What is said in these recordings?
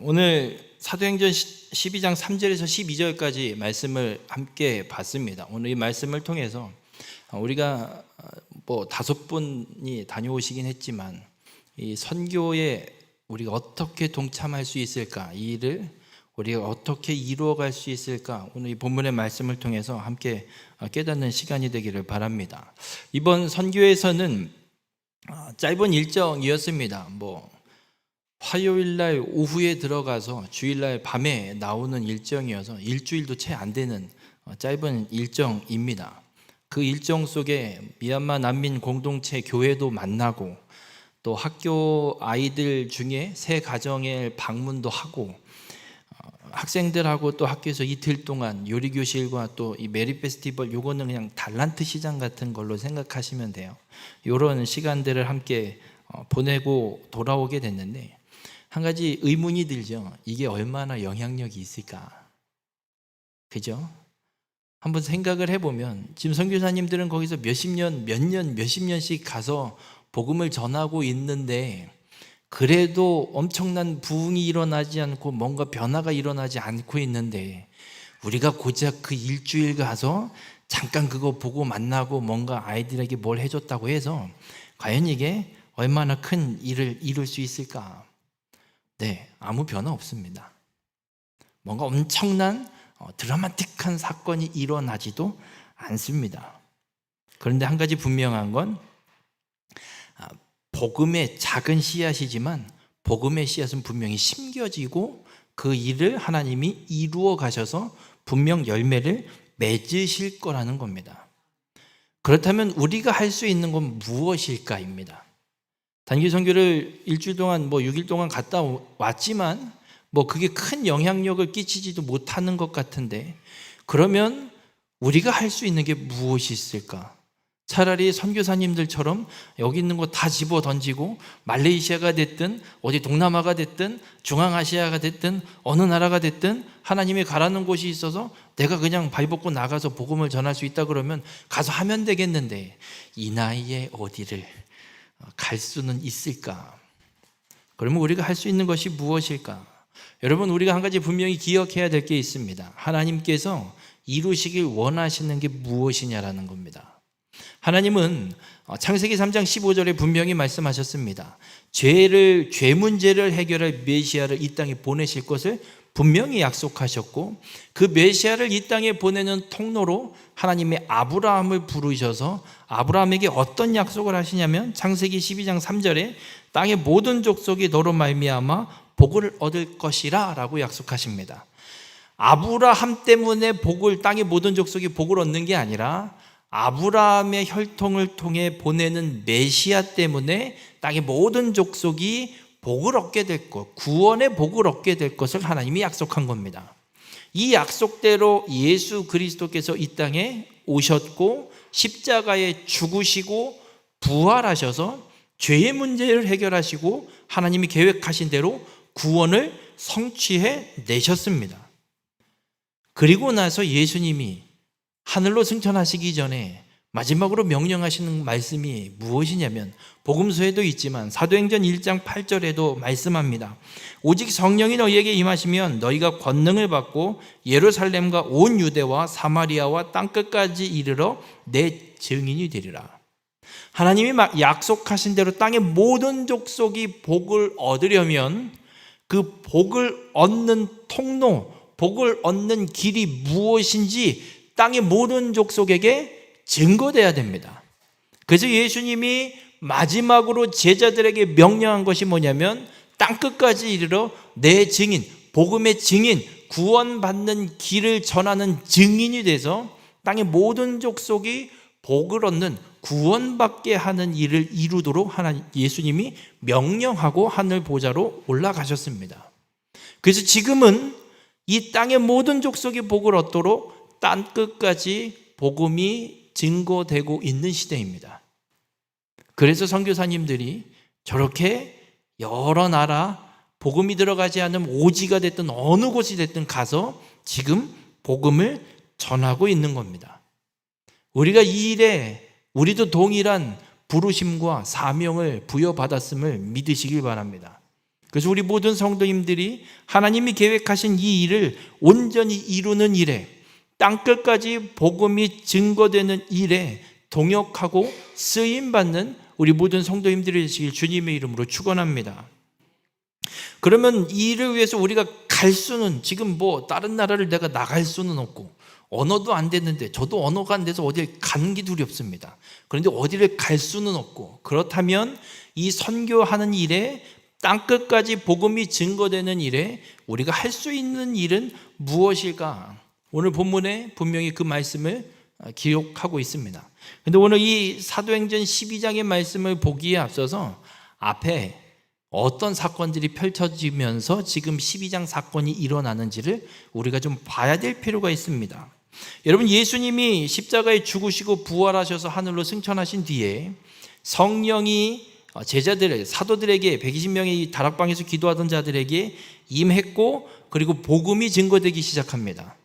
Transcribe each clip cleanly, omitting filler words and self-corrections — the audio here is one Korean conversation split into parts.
오늘 사도행전 12장 3절에서 12절까지 말씀을 함께 봤습니다. 오늘 이 말씀을 통해서 우리가 5분이 다녀오시긴 했지만 이 선교에 우리가 어떻게 동참할 수 있을까, 이 일을 우리가 어떻게 이루어갈 수 있을까, 오늘 이 본문의 말씀을 통해서 함께 깨닫는 시간이 되기를 바랍니다. 이번 선교에서는 짧은 일정이었습니다. 화요일날 오후에 들어가서 주일날 밤에 나오는 일정이어서 일주일도 채 안 되는 짧은 일정입니다. 그 일정 속에 미얀마 난민 공동체 교회도 만나고 또 학교 아이들 중에 새 가정에 방문도 하고 학생들하고 또 학교에서 이틀 동안 요리교실과 또 이 메리 페스티벌, 요거는 그냥 달란트 시장 같은 걸로 생각하시면 돼요. 이런 시간들을 함께 보내고 돌아오게 됐는데 한 가지 의문이 들죠. 이게 얼마나 영향력이 있을까? 그죠? 한번 생각을 해보면 지금 선교사님들은 거기서 몇십 년씩 가서 복음을 전하고 있는데 그래도 엄청난 부흥이 일어나지 않고 뭔가 변화가 일어나지 않고 있는데 우리가 고작 그 일주일 가서 잠깐 그거 보고 만나고 뭔가 아이들에게 뭘 해줬다고 해서 과연 이게 얼마나 큰 일을 이룰 수 있을까? 네, 아무 변화 없습니다. 뭔가 엄청난 드라마틱한 사건이 일어나지도 않습니다. 그런데 한 가지 분명한 건 복음의 작은 씨앗이지만 복음의 씨앗은 분명히 심겨지고 그 일을 하나님이 이루어 가셔서 분명 열매를 맺으실 거라는 겁니다. 그렇다면 우리가 할 수 있는 건 무엇일까입니다. 단기 선교를 일주일 동안 6일 동안 갔다 왔지만 그게 큰 영향력을 끼치지도 못하는 것 같은데 그러면 우리가 할 수 있는 게 무엇이 있을까? 차라리 선교사님들처럼 여기 있는 거 다 집어 던지고 말레이시아가 됐든 어디 동남아가 됐든 중앙아시아가 됐든 어느 나라가 됐든 하나님이 가라는 곳이 있어서 내가 그냥 발벗고 나가서 복음을 전할 수 있다 그러면 가서 하면 되겠는데 이 나이에 어디를 갈 수는 있을까? 그러면 우리가 할 수 있는 것이 무엇일까? 여러분, 우리가 한 가지 분명히 기억해야 될 게 있습니다. 하나님께서 이루시길 원하시는 게 무엇이냐라는 겁니다. 하나님은 창세기 3장 15절에 분명히 말씀하셨습니다. 죄 문제를 해결할 메시아를 이 땅에 보내실 것을 분명히 약속하셨고 그 메시아를 이 땅에 보내는 통로로 하나님의 아브라함을 부르셔서 아브라함에게 어떤 약속을 하시냐면 창세기 12장 3절에 땅의 모든 족속이 너로 말미암아 복을 얻을 것이라 라고 약속하십니다. 아브라함 때문에 땅의 모든 족속이 복을 얻는 게 아니라 아브라함의 혈통을 통해 보내는 메시아 때문에 땅의 모든 족속이 복을 얻게 될 것, 구원의 복을 얻게 될 것을 하나님이 약속한 겁니다. 이 약속대로 예수 그리스도께서 이 땅에 오셨고 십자가에 죽으시고 부활하셔서 죄의 문제를 해결하시고 하나님이 계획하신 대로 구원을 성취해 내셨습니다. 그리고 나서 예수님이 하늘로 승천하시기 전에 마지막으로 명령하시는 말씀이 무엇이냐면 복음서에도 있지만 사도행전 1장 8절에도 말씀합니다. 오직 성령이 너희에게 임하시면 너희가 권능을 받고 예루살렘과 온 유대와 사마리아와 땅끝까지 이르러 내 증인이 되리라. 하나님이 약속하신 대로 땅의 모든 족속이 복을 얻으려면 그 복을 얻는 통로, 복을 얻는 길이 무엇인지 땅의 모든 족속에게 증거돼야 됩니다. 그래서 예수님이 마지막으로 제자들에게 명령한 것이 뭐냐면 땅끝까지 이르러 내 증인, 복음의 증인, 구원받는 길을 전하는 증인이 돼서 땅의 모든 족속이 복을 얻는 구원받게 하는 일을 이루도록 예수님이 명령하고 하늘 보좌로 올라가셨습니다. 그래서 지금은 이 땅의 모든 족속이 복을 얻도록 땅끝까지 복음이 증거되고 있는 시대입니다. 그래서 선교사님들이 저렇게 여러 나라 복음이 들어가지 않은 오지가 됐든 어느 곳이 됐든 가서 지금 복음을 전하고 있는 겁니다. 우리가 이 일에 우리도 동일한 부르심과 사명을 부여받았음을 믿으시길 바랍니다. 그래서 우리 모든 성도님들이 하나님이 계획하신 이 일을 온전히 이루는 일에, 땅끝까지 복음이 증거되는 일에 동역하고 쓰임받는 우리 모든 성도님들이 되시길 주님의 이름으로 축원합니다. 그러면 이 일을 위해서 우리가 갈 수는, 지금 뭐 다른 나라를 내가 나갈 수는 없고 언어도 안 됐는데, 저도 언어가 안 돼서 어딜 가는 게 두렵습니다. 그런데 어디를 갈 수는 없고, 그렇다면 이 선교하는 일에, 땅끝까지 복음이 증거되는 일에 우리가 할 수 있는 일은 무엇일까? 오늘 본문에 분명히 그 말씀을 기록하고 있습니다. 그런데 오늘 이 사도행전 12장의 말씀을 보기에 앞서서 앞에 어떤 사건들이 펼쳐지면서 지금 12장 사건이 일어나는지를 우리가 좀 봐야 될 필요가 있습니다. 여러분, 예수님이 십자가에 죽으시고 부활하셔서 하늘로 승천하신 뒤에 성령이 제자들에게, 사도들에게, 120명의 다락방에서 기도하던 자들에게 임했고, 그리고 복음이 증거되기 시작합니다.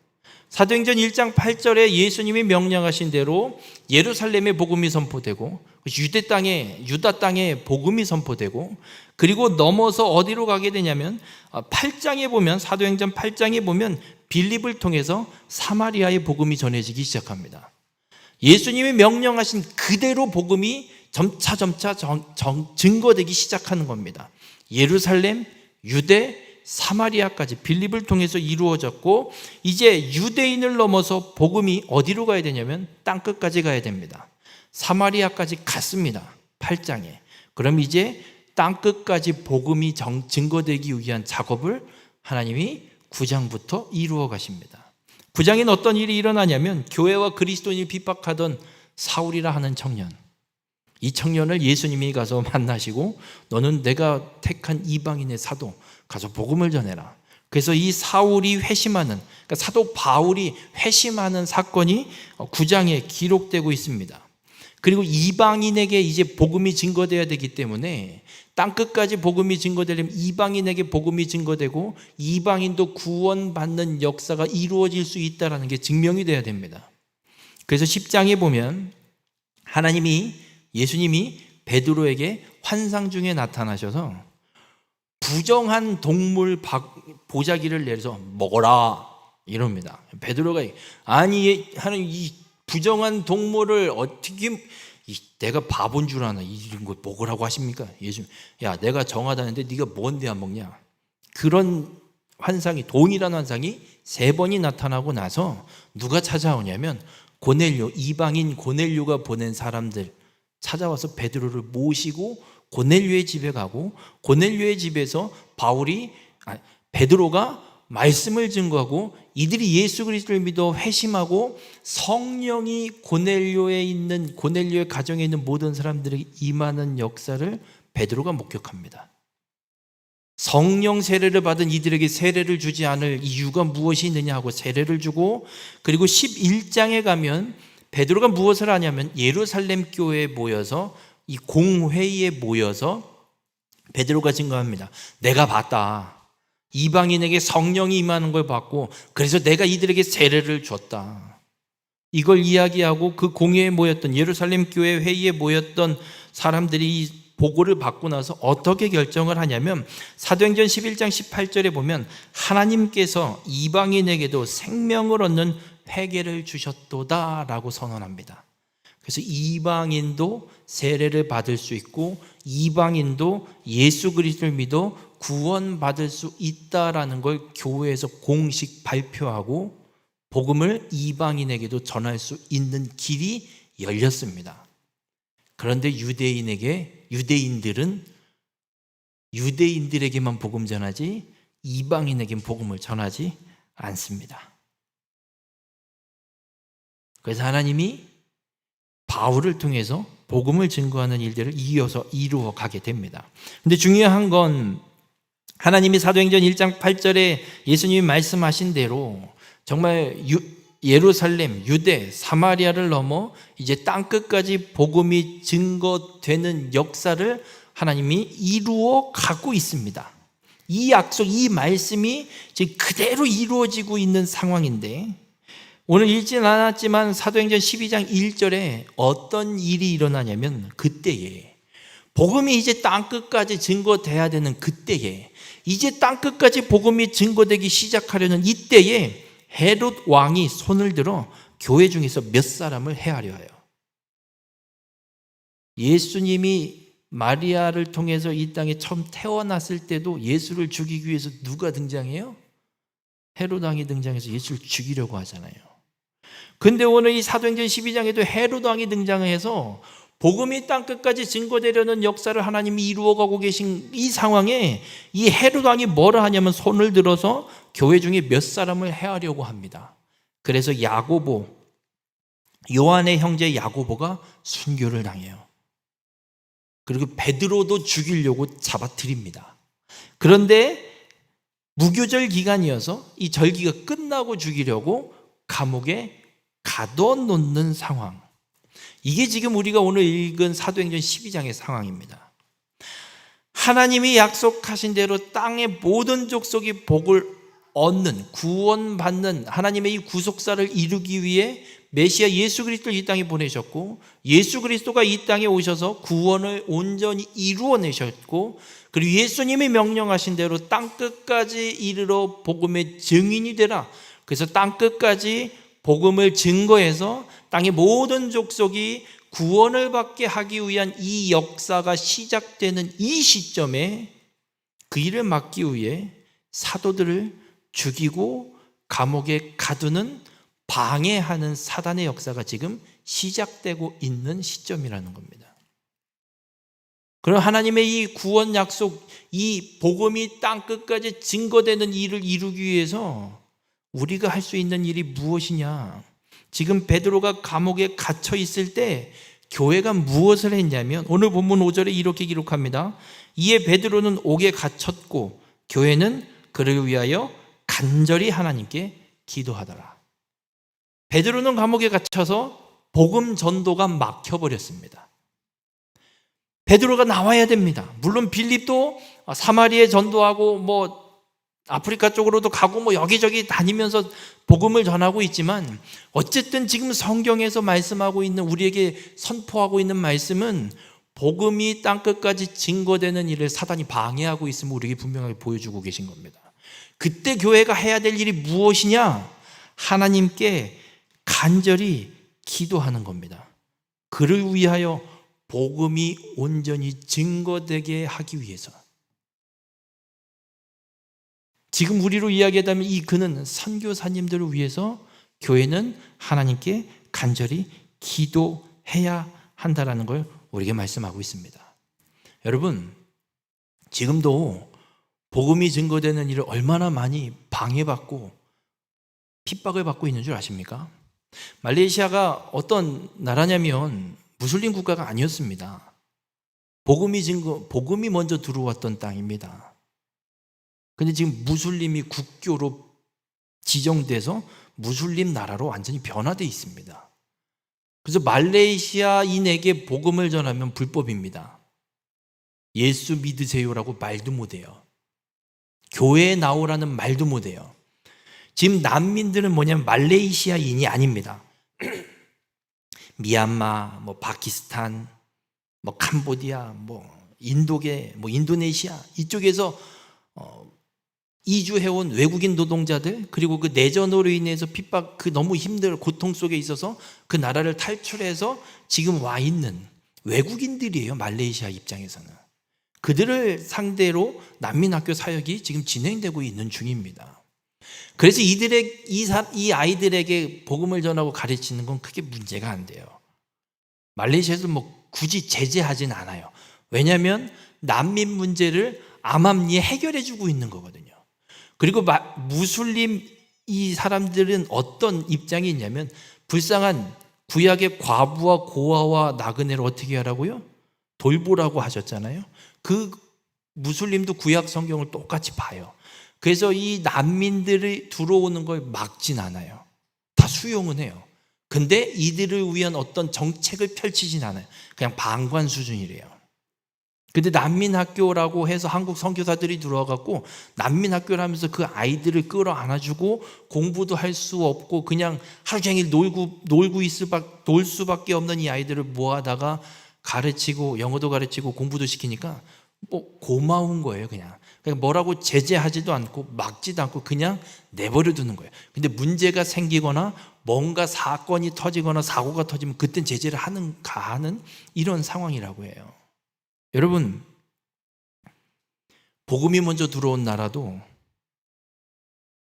사도행전 1장 8절에 예수님이 명령하신 대로 예루살렘에 복음이 선포되고, 유다 땅에 복음이 선포되고, 그리고 넘어서 어디로 가게 되냐면 8장에 보면, 사도행전 8장에 보면 빌립을 통해서 사마리아의 복음이 전해지기 시작합니다. 예수님이 명령하신 그대로 복음이 점차 증거되기 시작하는 겁니다. 예루살렘, 유대, 사마리아까지 빌립을 통해서 이루어졌고, 이제 유대인을 넘어서 복음이 어디로 가야 되냐면 땅끝까지 가야 됩니다. 사마리아까지 갔습니다. 8장에. 그럼 이제 땅끝까지 복음이 증거되기 위한 작업을 하나님이 9장부터 이루어 가십니다. 9장에는 어떤 일이 일어나냐면, 교회와 그리스도인을 핍박하던 사울이라 하는 청년, 이 청년을 예수님이 가서 만나시고, 너는 내가 택한 이방인의 사도, 가서 복음을 전해라. 그래서 이 사울이 회심하는, 그러니까 사도 바울이 회심하는 사건이 9장에 기록되고 있습니다. 그리고 이방인에게 이제 복음이 증거되어야 되기 때문에, 땅끝까지 복음이 증거되려면 이방인에게 복음이 증거되고 이방인도 구원받는 역사가 이루어질 수 있다는 게 증명이 돼야 됩니다. 그래서 10장에 보면 예수님이 베드로에게 환상 중에 나타나셔서 부정한 동물 보자기를 내려서 먹어라 이럽니다. 베드로가, 아니 하는 이 부정한 동물을 어떻게, 내가 바본 줄 아나 이런 거 먹으라고 하십니까? 예수님, 야 내가 정하다는데 네가 뭔데 안 먹냐? 그런 환상이, 동일한 환상이 3번이 나타나고 나서 누가 찾아오냐면 고넬료, 이방인 고넬료가 보낸 사람들 찾아와서 베드로를 모시고 고넬료의 집에 가고, 고넬료의 집에서 베드로가 말씀을 증거하고, 이들이 예수 그리스도를 믿어 회심하고 성령이 고넬료의 가정에 있는 모든 사람들에게 임하는 역사를 베드로가 목격합니다. 성령 세례를 받은 이들에게 세례를 주지 않을 이유가 무엇이 있느냐 하고 세례를 주고, 그리고 11장에 가면 베드로가 무엇을 하냐면 예루살렘 교회에 모여서, 이 공회의에 모여서 베드로가 증거합니다. 내가 봤다. 이방인에게 성령이 임하는 걸 봤고, 그래서 내가 이들에게 세례를 줬다. 이걸 이야기하고, 그 공회에 모였던, 예루살렘 교회 회의에 모였던 사람들이 이 보고를 받고 나서 어떻게 결정을 하냐면, 사도행전 11장 18절에 보면 하나님께서 이방인에게도 생명을 얻는 회개를 주셨도다 라고 선언합니다. 그래서 이방인도 세례를 받을 수 있고, 이방인도 예수 그리스도를 믿어 구원받을 수 있다라는 걸 교회에서 공식 발표하고, 복음을 이방인에게도 전할 수 있는 길이 열렸습니다. 그런데 유대인들에게만 복음 전하지 이방인에게는 복음을 전하지 않습니다. 그래서 하나님이 바울을 통해서 복음을 증거하는 일들을 이어서 이루어 가게 됩니다. 근데 중요한 건, 하나님이 사도행전 1장 8절에 예수님이 말씀하신 대로 정말 예루살렘, 유대, 사마리아를 넘어 이제 땅끝까지 복음이 증거되는 역사를 하나님이 이루어 가고 있습니다. 이 약속, 이 말씀이 지금 그대로 이루어지고 있는 상황인데, 오늘 읽진 않았지만 사도행전 12장 1절에 어떤 일이 일어나냐면, 그때에 복음이 이제 땅끝까지 증거돼야 되는 그때에, 이제 땅끝까지 복음이 증거되기 시작하려는 이때에 헤롯 왕이 손을 들어 교회 중에서 몇 사람을 헤아려 해요. 예수님이 마리아를 통해서 이 땅에 처음 태어났을 때도 예수를 죽이기 위해서 누가 등장해요? 헤롯 왕이 등장해서 예수를 죽이려고 하잖아요. 근데 오늘 이 사도행전 12장에도 헤롯 왕이 등장해서 복음이 땅끝까지 증거되려는 역사를 하나님이 이루어가고 계신 이 상황에 이 헤롯 왕이 뭐라 하냐면 손을 들어서 교회 중에 몇 사람을 해하려고 합니다. 그래서 야고보, 요한의 형제 야고보가 순교를 당해요. 그리고 베드로도 죽이려고 잡아들입니다. 그런데 무교절 기간이어서 이 절기가 끝나고 죽이려고 감옥에 가둬놓는 상황. 이게 지금 우리가 오늘 읽은 사도행전 12장의 상황입니다. 하나님이 약속하신 대로 땅의 모든 족속이 복을 얻는, 구원받는 하나님의 이 구속사를 이루기 위해 메시아 예수 그리스도를 이 땅에 보내셨고, 예수 그리스도가 이 땅에 오셔서 구원을 온전히 이루어내셨고, 그리고 예수님이 명령하신 대로 땅끝까지 이르러 복음의 증인이 되라. 그래서 땅끝까지 복음을 증거해서 땅의 모든 족속이 구원을 받게 하기 위한 이 역사가 시작되는 이 시점에 그 일을 막기 위해 사도들을 죽이고 감옥에 가두는, 방해하는 사단의 역사가 지금 시작되고 있는 시점이라는 겁니다. 그럼 하나님의 이 구원 약속, 이 복음이 땅끝까지 증거되는 일을 이루기 위해서 우리가 할 수 있는 일이 무엇이냐? 지금 베드로가 감옥에 갇혀 있을 때 교회가 무엇을 했냐면 오늘 본문 5절에 이렇게 기록합니다. 이에 베드로는 옥에 갇혔고 교회는 그를 위하여 간절히 하나님께 기도하더라. 베드로는 감옥에 갇혀서 복음 전도가 막혀버렸습니다. 베드로가 나와야 됩니다. 물론 빌립도 사마리아에 전도하고 아프리카 쪽으로도 가고 여기저기 다니면서 복음을 전하고 있지만, 어쨌든 지금 성경에서 말씀하고 있는, 우리에게 선포하고 있는 말씀은 복음이 땅끝까지 증거되는 일을 사단이 방해하고 있음을 우리에게 분명하게 보여주고 계신 겁니다. 그때 교회가 해야 될 일이 무엇이냐? 하나님께 간절히 기도하는 겁니다. 그를 위하여 복음이 온전히 증거되게 하기 위해서. 지금 우리로 이야기하자면 이 그는 선교사님들을 위해서 교회는 하나님께 간절히 기도해야 한다라는 걸 우리에게 말씀하고 있습니다. 여러분, 지금도 복음이 증거되는 일을 얼마나 많이 방해받고 핍박을 받고 있는 줄 아십니까? 말레이시아가 어떤 나라냐면 무슬림 국가가 아니었습니다. 복음이 먼저 들어왔던 땅입니다. 근데 지금 무슬림이 국교로 지정돼서 무슬림 나라로 완전히 변화되어 있습니다. 그래서 말레이시아인에게 복음을 전하면 불법입니다. 예수 믿으세요라고 말도 못해요. 교회에 나오라는 말도 못해요. 지금 난민들은 뭐냐면 말레이시아인이 아닙니다. 미얀마, 파키스탄, 캄보디아, 인도계, 인도네시아 이쪽에서 이주해온 외국인 노동자들, 그리고 그 내전으로 인해서 핍박, 너무 힘든 고통 속에 있어서 그 나라를 탈출해서 지금 와 있는 외국인들이에요. 말레이시아 입장에서는. 그들을 상대로 난민학교 사역이 지금 진행되고 있는 중입니다. 그래서 이 아이들에게 복음을 전하고 가르치는 건 크게 문제가 안 돼요. 말레이시아에서 굳이 제재하진 않아요. 왜냐하면 난민 문제를 암암리에 해결해 주고 있는 거거든요. 그리고 무슬림 이 사람들은 어떤 입장이 있냐면, 불쌍한 구약의 과부와 고아와 나그네를 어떻게 하라고요? 돌보라고 하셨잖아요. 그 무슬림도 구약 성경을 똑같이 봐요. 그래서 이 난민들이 들어오는 걸 막진 않아요. 다 수용은 해요. 근데 이들을 위한 어떤 정책을 펼치진 않아요. 그냥 방관 수준이래요. 근데 난민학교라고 해서 한국 선교사들이 들어와갖고 난민학교를 하면서 그 아이들을 끌어안아주고 공부도 할 수 없고 그냥 하루 종일 놀 수밖에 없는 이 아이들을 모아다가 가르치고 영어도 가르치고 공부도 시키니까 뭐 고마운 거예요. 그냥 뭐라고 제재하지도 않고 막지도 않고 그냥 내버려 두는 거예요. 근데 문제가 생기거나 뭔가 사건이 터지거나 사고가 터지면 그땐 제재를 가하는 이런 상황이라고 해요. 여러분, 복음이 먼저 들어온 나라도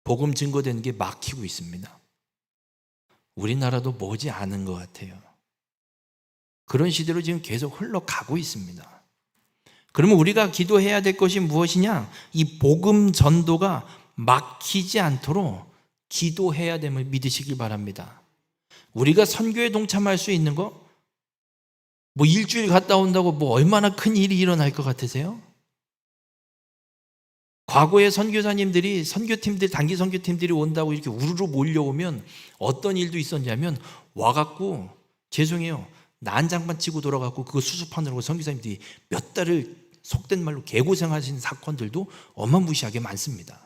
복음 증거되는 게 막히고 있습니다. 우리나라도 머지 않은 것 같아요. 그런 시대로 지금 계속 흘러가고 있습니다. 그러면 우리가 기도해야 될 것이 무엇이냐? 이 복음 전도가 막히지 않도록 기도해야 됨을 믿으시길 바랍니다. 우리가 선교에 동참할 수 있는 거, 뭐 일주일 갔다 온다고 뭐 얼마나 큰 일이 일어날 것 같으세요? 과거에 선교사님들이, 선교팀들, 단기 선교팀들이 온다고 이렇게 우르르 몰려오면 어떤 일도 있었냐면 와갖고, 죄송해요, 난장판 치고 돌아가고 그거 수습하느라고 선교사님들이 몇 달을 속된 말로 개고생하신 사건들도 어마무시하게 많습니다.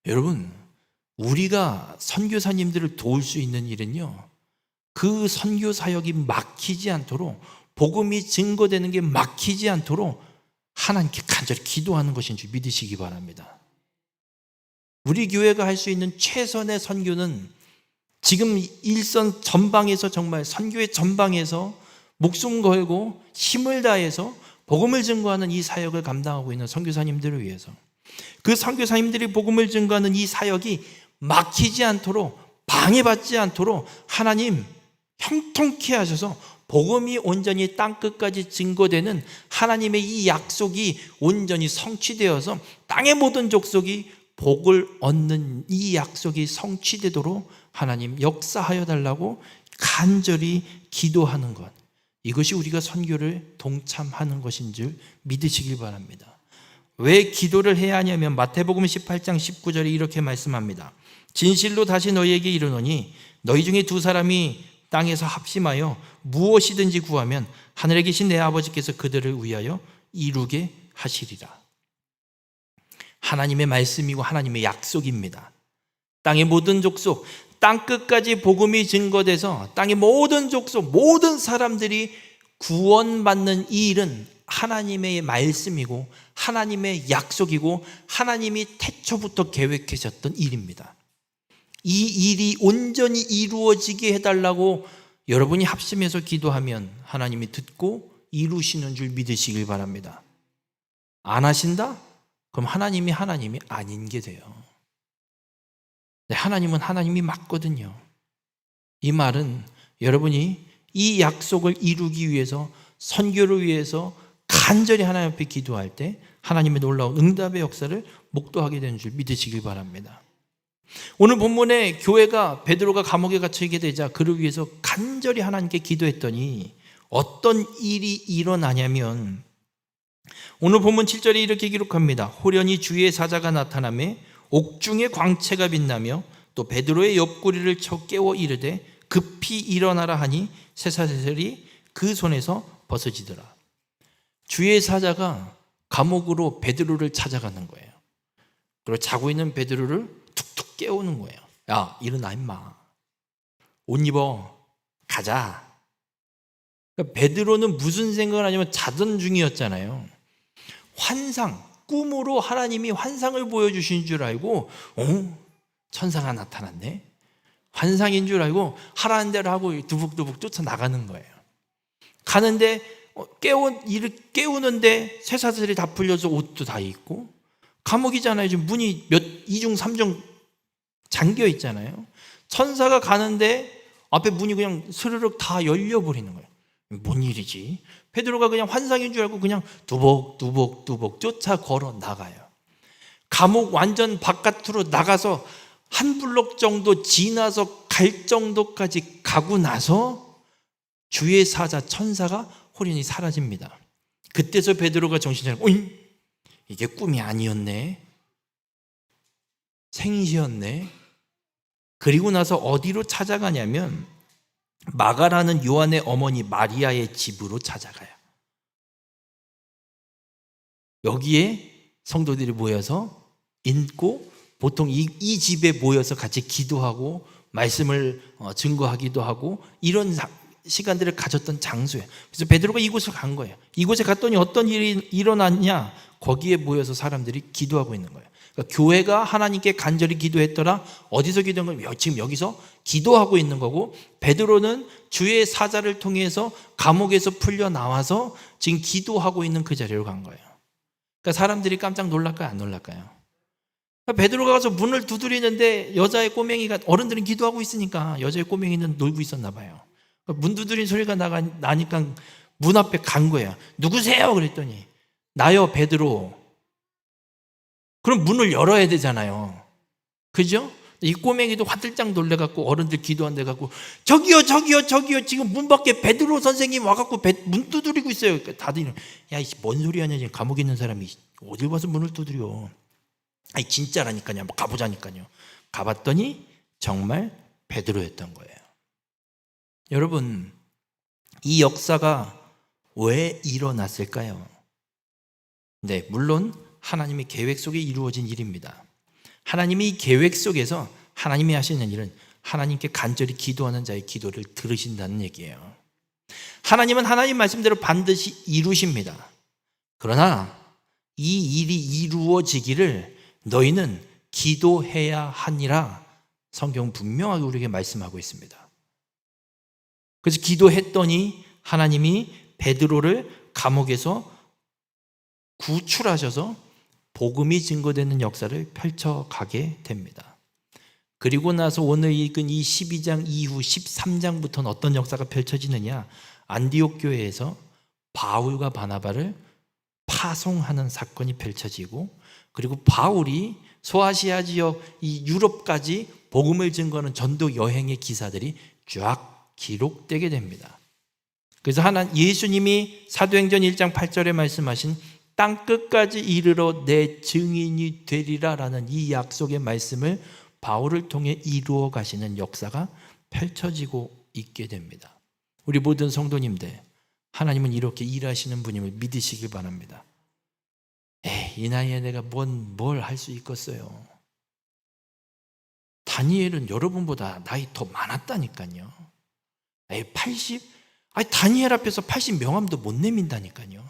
여러분, 우리가 선교사님들을 도울 수 있는 일은요, 그 선교 사역이 막히지 않도록, 복음이 증거되는 게 막히지 않도록 하나님께 간절히 기도하는 것인 줄 믿으시기 바랍니다. 우리 교회가 할 수 있는 최선의 선교는 지금 일선 전방에서, 정말 선교의 전방에서 목숨 걸고 힘을 다해서 복음을 증거하는 이 사역을 감당하고 있는 선교사님들을 위해서, 그 선교사님들이 복음을 증거하는 이 사역이 막히지 않도록, 방해받지 않도록 하나님 형통케 하셔서 복음이 온전히 땅끝까지 증거되는 하나님의 이 약속이 온전히 성취되어서 땅의 모든 족속이 복을 얻는 이 약속이 성취되도록 하나님 역사하여 달라고 간절히 기도하는 것, 이것이 우리가 선교를 동참하는 것인 줄 믿으시길 바랍니다. 왜 기도를 해야 하냐면 마태복음 18장 19절에 이렇게 말씀합니다. 진실로 다시 너희에게 이르노니 너희 중에 두 사람이 땅에서 합심하여 무엇이든지 구하면 하늘에 계신 내 아버지께서 그들을 위하여 이루게 하시리라. 하나님의 말씀이고 하나님의 약속입니다. 땅의 모든 족속, 땅끝까지 복음이 증거돼서 땅의 모든 족속, 모든 사람들이 구원받는 이 일은 하나님의 말씀이고 하나님의 약속이고 하나님이 태초부터 계획하셨던 일입니다. 이 일이 온전히 이루어지게 해달라고 여러분이 합심해서 기도하면 하나님이 듣고 이루시는 줄 믿으시길 바랍니다. 안 하신다? 그럼 하나님이 아닌 게 돼요. 하나님은 하나님이 맞거든요. 이 말은 여러분이 이 약속을 이루기 위해서, 선교를 위해서 간절히 하나님 앞에 기도할 때 하나님의 놀라운 응답의 역사를 목도하게 되는 줄 믿으시길 바랍니다. 오늘 본문에 교회가, 베드로가 감옥에 갇히게 되자 그를 위해서 간절히 하나님께 기도했더니 어떤 일이 일어나냐면, 오늘 본문 7절에 이렇게 기록합니다. 호련히 주의 사자가 나타나매 옥중에 광채가 빛나며 또 베드로의 옆구리를 쳐 깨워 이르되 급히 일어나라 하니 쇠사슬이 그 손에서 벗어지더라. 주의 사자가 감옥으로 베드로를 찾아가는 거예요. 그리고 자고 있는 베드로를 툭툭 깨우는 거예요. 야, 일어나 임마. 옷 입어. 가자. 그러니까 베드로는 무슨 생각을 하냐면 자던 중이었잖아요. 환상, 꿈으로 하나님이 환상을 보여주신 줄 알고 천사가 나타났네. 환상인 줄 알고 하라는 대로 하고 두북두북 쫓아나가는 거예요. 가는데 깨우는데 쇠사슬이 다 풀려서 옷도 다 입고, 감옥이잖아요. 지금 문이 이중 삼중 잠겨 있잖아요. 천사가 가는데 앞에 문이 그냥 스르륵 다 열려버리는 거예요. 뭔 일이지? 베드로가 그냥 환상인 줄 알고 그냥 두벅두벅 쫓아 걸어 나가요. 감옥 완전 바깥으로 나가서 한 블록 정도 지나서 갈 정도까지 가고 나서 주의 사자 천사가 호련히 사라집니다. 그때서 베드로가 정신 차리고 이게 꿈이 아니었네, 생시였네. 그리고 나서 어디로 찾아가냐면 마가라는 요한의 어머니 마리아의 집으로 찾아가요. 여기에 성도들이 모여서 읽고, 보통 이 집에 모여서 같이 기도하고 말씀을 증거하기도 하고 이런 시간들을 가졌던 장소예요. 그래서 베드로가 이곳을 간 거예요. 이곳에 갔더니 어떤 일이 일어났냐? 거기에 모여서 사람들이 기도하고 있는 거예요. 그러니까 교회가 하나님께 간절히 기도했더라. 어디서 기도한 거예요? 지금 여기서 기도하고 있는 거고, 베드로는 주의 사자를 통해서 감옥에서 풀려 나와서 지금 기도하고 있는 그 자리로 간 거예요. 그러니까 사람들이 깜짝 놀랄까요? 안 놀랄까요? 그러니까 베드로가 가서 문을 두드리는데 여자의 꼬맹이가, 어른들은 기도하고 있으니까 여자의 꼬맹이는 놀고 있었나 봐요. 그러니까 문 두드리는 소리가 나니까 문 앞에 간 거예요. 누구세요? 그랬더니 나요, 베드로. 그럼 문을 열어야 되잖아요. 그죠? 이 꼬맹이도 화들짝 놀래갖고 어른들 기도한데 갖고 저기요 지금 문 밖에 베드로 선생님 와갖고 문 두드리고 있어요. 다들 야, 뭔 소리 하냐, 지금 감옥에 있는 사람이 어딜 봐서 문을 두드려. 아니 진짜라니까요. 뭐 가보자니까요. 가봤더니 정말 베드로였던 거예요. 여러분, 이 역사가 왜 일어났을까요? 네, 물론 하나님의 계획 속에 이루어진 일입니다. 하나님이 이 계획 속에서 하나님이 하시는 일은 하나님께 간절히 기도하는 자의 기도를 들으신다는 얘기예요. 하나님은 하나님 말씀대로 반드시 이루십니다. 그러나 이 일이 이루어지기를 너희는 기도해야 하니라 성경은 분명하게 우리에게 말씀하고 있습니다. 그래서 기도했더니 하나님이 베드로를 감옥에서 구출하셔서 복음이 증거되는 역사를 펼쳐가게 됩니다. 그리고 나서 오늘 읽은 이 12장 이후 13장부터는 어떤 역사가 펼쳐지느냐? 안디옥 교회에서 바울과 바나바를 파송하는 사건이 펼쳐지고, 그리고 바울이 소아시아 지역 이 유럽까지 복음을 증거하는 전도 여행의 기사들이 쫙 기록되게 됩니다. 그래서 예수님이 사도행전 1장 8절에 말씀하신 땅 끝까지 이르러 내 증인이 되리라 라는 이 약속의 말씀을 바울을 통해 이루어 가시는 역사가 펼쳐지고 있게 됩니다. 우리 모든 성도님들, 하나님은 이렇게 일하시는 분임을 믿으시길 바랍니다. 이 나이에 내가 뭘 할 수 있겠어요. 다니엘은 여러분보다 나이 더 많았다니까요. 다니엘 앞에서 80 명함도 못 내민다니까요.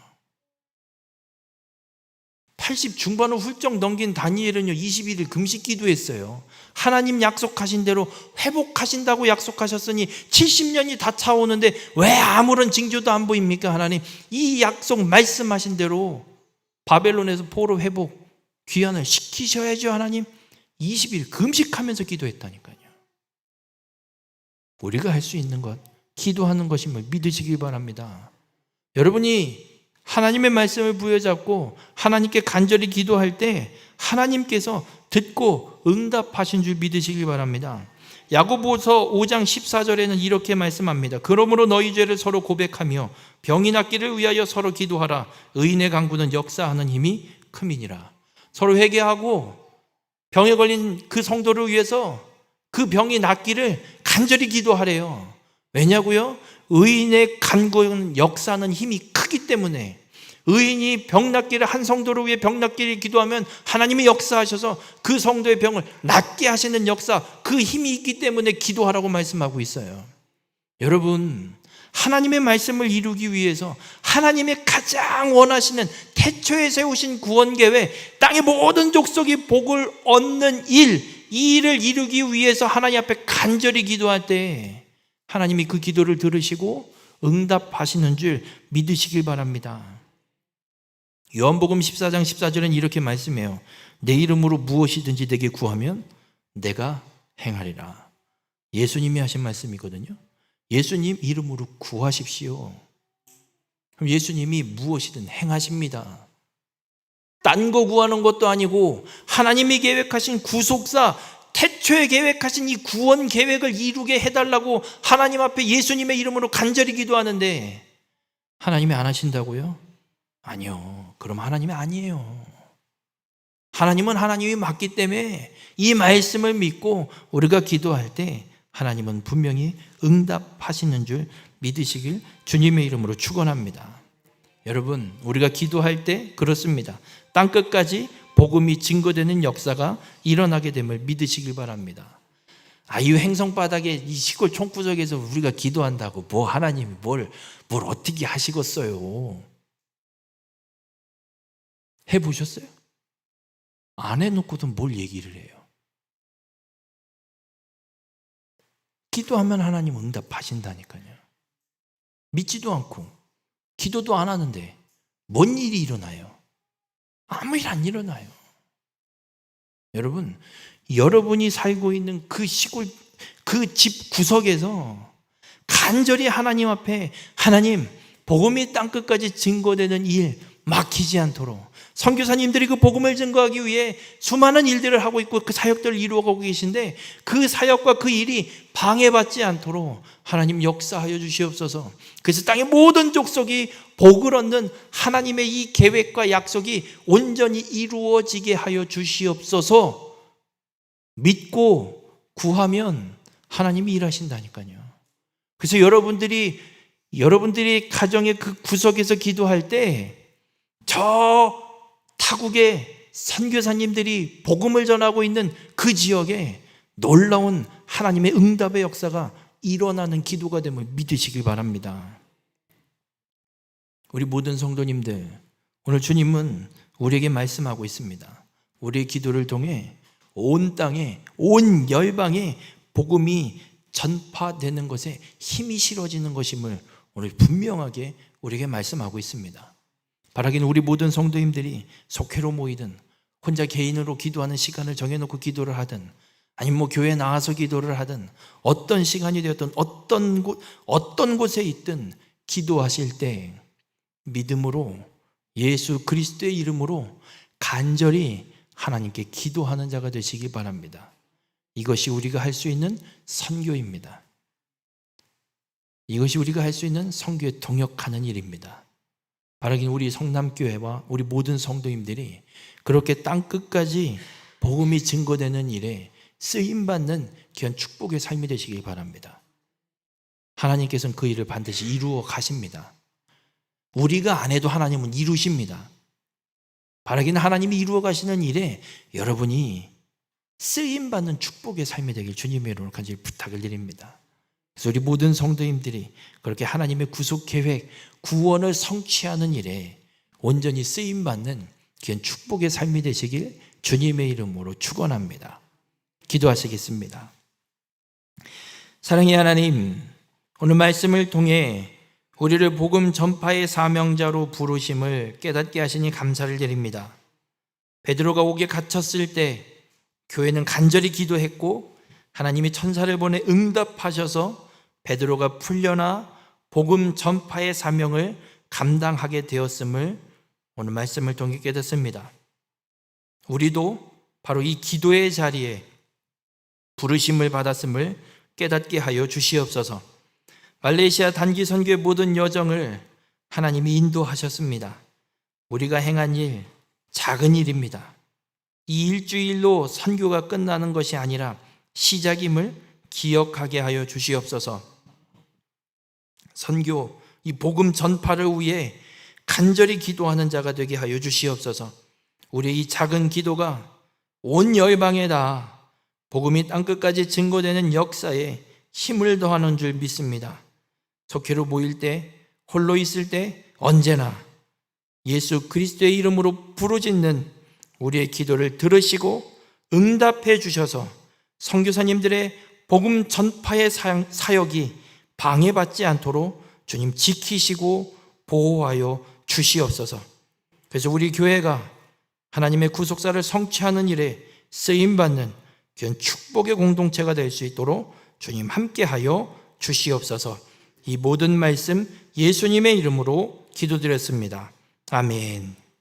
80 중반을 훌쩍 넘긴 다니엘은요 21일 금식 기도했어요. 하나님 약속하신 대로 회복하신다고 약속하셨으니 70년이 다 차오는데 왜 아무런 징조도 안 보입니까? 하나님, 이 약속 말씀하신 대로 바벨론에서 포로 회복 귀환을 시키셔야죠. 하나님, 20일 금식하면서 기도했다니까요. 우리가 할 수 있는 것, 기도하는 것임을 믿으시길 바랍니다. 여러분이 하나님의 말씀을 부여잡고 하나님께 간절히 기도할 때 하나님께서 듣고 응답하신 줄 믿으시길 바랍니다. 야고보서 5장 14절에는 이렇게 말씀합니다. 그러므로 너희 죄를 서로 고백하며 병이 낫기를 위하여 서로 기도하라. 의인의 강구는 역사하는 힘이 큼이니라. 서로 회개하고 병에 걸린 그 성도를 위해서 그 병이 낫기를 간절히 기도하래요. 왜냐고요? 의인의 간구는 역사하는 힘이 크기 때문에, 의인이 병 낫기를, 한 성도를 위해 병 낫기를 기도하면 하나님이 역사하셔서 그 성도의 병을 낫게 하시는 역사, 그 힘이 있기 때문에 기도하라고 말씀하고 있어요. 여러분, 하나님의 말씀을 이루기 위해서 하나님의 가장 원하시는 태초에 세우신 구원 계획, 땅의 모든 족속이 복을 얻는 이 일을 이루기 위해서 하나님 앞에 간절히 기도할 때 하나님이 그 기도를 들으시고 응답하시는 줄 믿으시길 바랍니다. 요한복음 14장 14절은 이렇게 말씀해요. 내 이름으로 무엇이든지 내게 구하면 내가 행하리라. 예수님이 하신 말씀이거든요. 예수님 이름으로 구하십시오. 그럼 예수님이 무엇이든 행하십니다. 딴 거 구하는 것도 아니고 하나님이 계획하신 구속사, 태초에 계획하신 이 구원 계획을 이루게 해달라고 하나님 앞에 예수님의 이름으로 간절히 기도하는데 하나님이 안 하신다고요? 아니요. 그럼 하나님이 아니에요. 하나님은 하나님이 맞기 때문에 이 말씀을 믿고 우리가 기도할 때 하나님은 분명히 응답하시는 줄 믿으시길 주님의 이름으로 축원합니다. 여러분, 우리가 기도할 때 그렇습니다. 땅끝까지 복음이 증거되는 역사가 일어나게 됨을 믿으시길 바랍니다. 이 행성 바닥에 이 시골 총구석에서 우리가 기도한다고 뭐 하나님이 뭘 어떻게 하시겠어요? 해보셨어요? 안 해놓고도 뭘 얘기를 해요? 기도하면 하나님 응답하신다니까요. 믿지도 않고 기도도 안 하는데 뭔 일이 일어나요? 아무 일 안 일어나요. 여러분, 여러분이 살고 있는 그 시골, 그 집 구석에서 간절히 하나님 앞에 하나님, 복음이 땅끝까지 증거되는 일 막히지 않도록 선교사님들이 그 복음을 증거하기 위해 수많은 일들을 하고 있고 그 사역들을 이루어가고 계신데 그 사역과 그 일이 방해받지 않도록 하나님 역사하여 주시옵소서. 그래서 땅의 모든 족속이 복을 얻는 하나님의 이 계획과 약속이 온전히 이루어지게 하여 주시옵소서. 믿고 구하면 하나님이 일하신다니까요. 그래서 여러분들이 가정의 그 구석에서 기도할 때 저 타국의 선교사님들이 복음을 전하고 있는 그 지역에 놀라운 하나님의 응답의 역사가 일어나는 기도가 됨을 믿으시길 바랍니다. 우리 모든 성도님들, 오늘 주님은 우리에게 말씀하고 있습니다. 우리의 기도를 통해 온 땅에, 온 열방에 복음이 전파되는 것에 힘이 실어지는 것임을 오늘 분명하게 우리에게 말씀하고 있습니다. 바라기는 우리 모든 성도님들이 속회로 모이든 혼자 개인으로 기도하는 시간을 정해놓고 기도를 하든 아니면 뭐 교회에 나와서 기도를 하든 어떤 시간이 되었든 어떤 곳에 있든 기도하실 때 믿음으로 예수 그리스도의 이름으로 간절히 하나님께 기도하는 자가 되시기 바랍니다. 이것이 우리가 할 수 있는 선교입니다. 이것이 우리가 할 수 있는 선교에 동역하는 일입니다. 바라기는 우리 성남교회와 우리 모든 성도님들이 그렇게 땅끝까지 복음이 증거되는 일에 쓰임받는 귀한 축복의 삶이 되시길 바랍니다. 하나님께서는 그 일을 반드시 이루어 가십니다. 우리가 안 해도 하나님은 이루십니다. 바라기는 하나님이 이루어 가시는 일에 여러분이 쓰임받는 축복의 삶이 되길 주님의 이름으로 간절히 부탁을 드립니다. 그래서 우리 모든 성도님들이 그렇게 하나님의 구속 계획, 구원을 성취하는 일에 온전히 쓰임받는 귀한 축복의 삶이 되시길 주님의 이름으로 축원합니다. 기도하시겠습니다. 사랑의 하나님, 오늘 말씀을 통해 우리를 복음 전파의 사명자로 부르심을 깨닫게 하시니 감사를 드립니다. 베드로가 옥에 갇혔을 때 교회는 간절히 기도했고 하나님이 천사를 보내 응답하셔서 베드로가 풀려나 복음 전파의 사명을 감당하게 되었음을 오늘 말씀을 통해 깨닫습니다. 우리도 바로 이 기도의 자리에 부르심을 받았음을 깨닫게 하여 주시옵소서. 말레이시아 단기 선교의 모든 여정을 하나님이 인도하셨습니다. 우리가 행한 일, 작은 일입니다. 이 일주일로 선교가 끝나는 것이 아니라 시작임을 기억하게 하여 주시옵소서. 선교, 이 복음 전파를 위해 간절히 기도하는 자가 되게 하여 주시옵소서. 우리의 이 작은 기도가 온 열방에다 복음이 땅끝까지 증거되는 역사에 힘을 더하는 줄 믿습니다. 속회로 모일 때, 홀로 있을 때 언제나 예수 그리스도의 이름으로 부르짖는 우리의 기도를 들으시고 응답해 주셔서 선교사님들의 복음 전파의 사역이 방해받지 않도록 주님 지키시고 보호하여 주시옵소서. 그래서 우리 교회가 하나님의 구속사를 성취하는 일에 쓰임받는 귀한 축복의 공동체가 될 수 있도록 주님 함께하여 주시옵소서. 이 모든 말씀 예수님의 이름으로 기도드렸습니다. 아멘.